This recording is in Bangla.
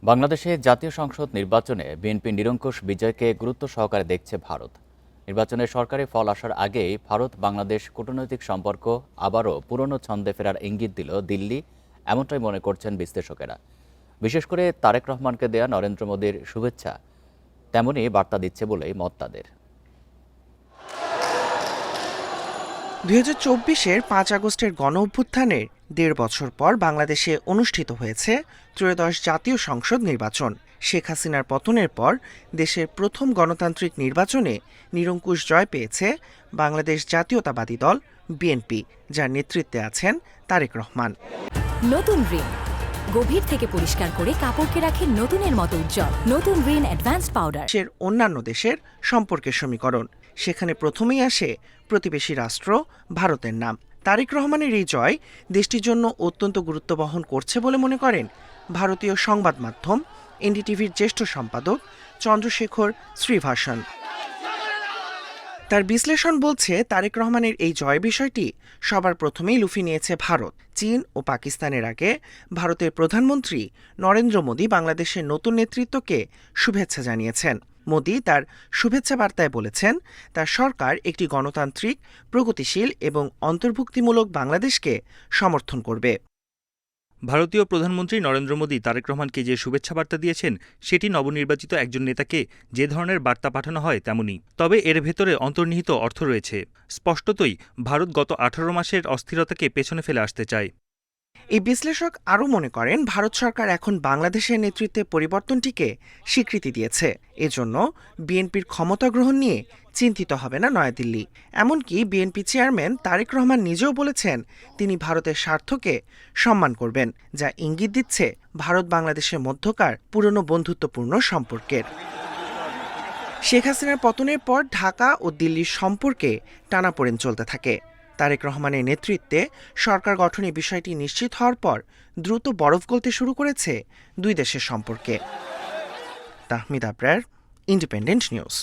বাংলাদেশে জাতীয় সংসদ নির্বাচনে বিএনপি নিরঙ্কুশ বিজয়কে গুরুত্ব সহকারে দেখছে ভারত। নির্বাচনের সরকারি ফল আসার আগেই ভারত বাংলাদেশ কূটনৈতিক সম্পর্ক আবারও পুরনো ছন্দে ফেরার ইঙ্গিত দিল দিল্লি, এমনটাই মনে করছেন বিশ্লেষকেরা। বিশেষ করে তারেক রহমানকে দেয়া নরেন্দ্র মোদীর শুভেচ্ছা তেমনই বার্তা দিচ্ছে বলেই মত তাদের। 2024-এর 5 আগস্টের গণ-অভ্যুত্থানের 1.5 বছর পর বাংলাদেশে অনুষ্ঠিত হয়েছে ত্রয়োদশ জাতীয় সংসদ নির্বাচন। শেখ হাসিনার পতনের পর দেশের প্রথম গণতান্ত্রিক নির্বাচনে নিরঙ্কুশ জয় পেয়েছে বাংলাদেশ জাতীয়তাবাদী দল বিএনপি, যার নেতৃত্বে আছেন তারেক রহমান। নতুন রিন গভীর থেকে পরিষ্কার করে কাপড়কে রাখে নতুনের মতো উজ্জ্বল। নতুন রিন অ্যাডভান্সড পাউডার। দেশের অন্যান্য দেশের সম্পর্কের সমীকরণ, সেখানে প্রথমেই আসে প্রতিবেশী রাষ্ট্র ভারতের নাম। তারেক রহমানের এই জয় দেশটির জন্য অত্যন্ত গুরুত্ব বহন করছে বলে মনে করেন ভারতীয় সংবাদ মাধ্যম এনডিটিভির জ্যেষ্ঠ সম্পাদক চন্দ্রশেখর শ্রীভাষণ। তার বিশ্লেষণ বলছে, তারেক রহমানের এই জয় বিষয়টি সবার প্রথমেই লুফে নিয়েছে ভারত। চীন ও পাকিস্তানের আগে ভারতের প্রধানমন্ত্রী নরেন্দ্র মোদী বাংলাদেশের নতুন নেতৃত্বকে শুভেচ্ছা জানিয়েছেন। মোদী তার শুভেচ্ছা বার্তায় বলেছেন, তার সরকার একটি গণতান্ত্রিক, প্রগতিশীল এবং অন্তর্ভুক্তিমূলক বাংলাদেশকে সমর্থন করবে। ভারতীয় প্রধানমন্ত্রী নরেন্দ্র মোদী তারেক রহমানকে যে শুভেচ্ছা বার্তা দিয়েছেন সেটি নবনির্বাচিত একজন নেতাকে যে ধরনের বার্তা পাঠানো হয় তেমনই। তবে এর ভেতরে অন্তর্নিহিত অর্থ রয়েছে। স্পষ্টতই ভারত গত 18 মাসের অস্থিরতাকে পেছনে ফেলে আসতে চায়। এই বিশ্লেষক আরও মনে করেন, ভারত সরকার এখন বাংলাদেশের নেতৃত্বে পরিবর্তনটিকে স্বীকৃতি দিয়েছে। এজন্য বিএনপির ক্ষমতা গ্রহণ নিয়ে চিন্তিত হবে না নয়াদিল্লি। এমনকি বিএনপি চেয়ারম্যান তারেক রহমান নিজেও বলেছেন তিনি ভারতের স্বার্থকে সম্মান করবেন, যা ইঙ্গিত দিচ্ছে ভারত বাংলাদেশের মধ্যকার পুরনো বন্ধুত্বপূর্ণ সম্পর্কের। শেখ হাসিনার পতনের পর ঢাকা ও দিল্লির সম্পর্কে টানাপোড়েন চলতে থাকে। তারেক রহমানের নেতৃত্বে সরকার গঠনের বিষয়টি নিশ্চিত হওয়ার পর দ্রুত বরফ গলতে শুরু করেছে দুই দেশের সম্পর্কে। Tahmid Abrar, independent news.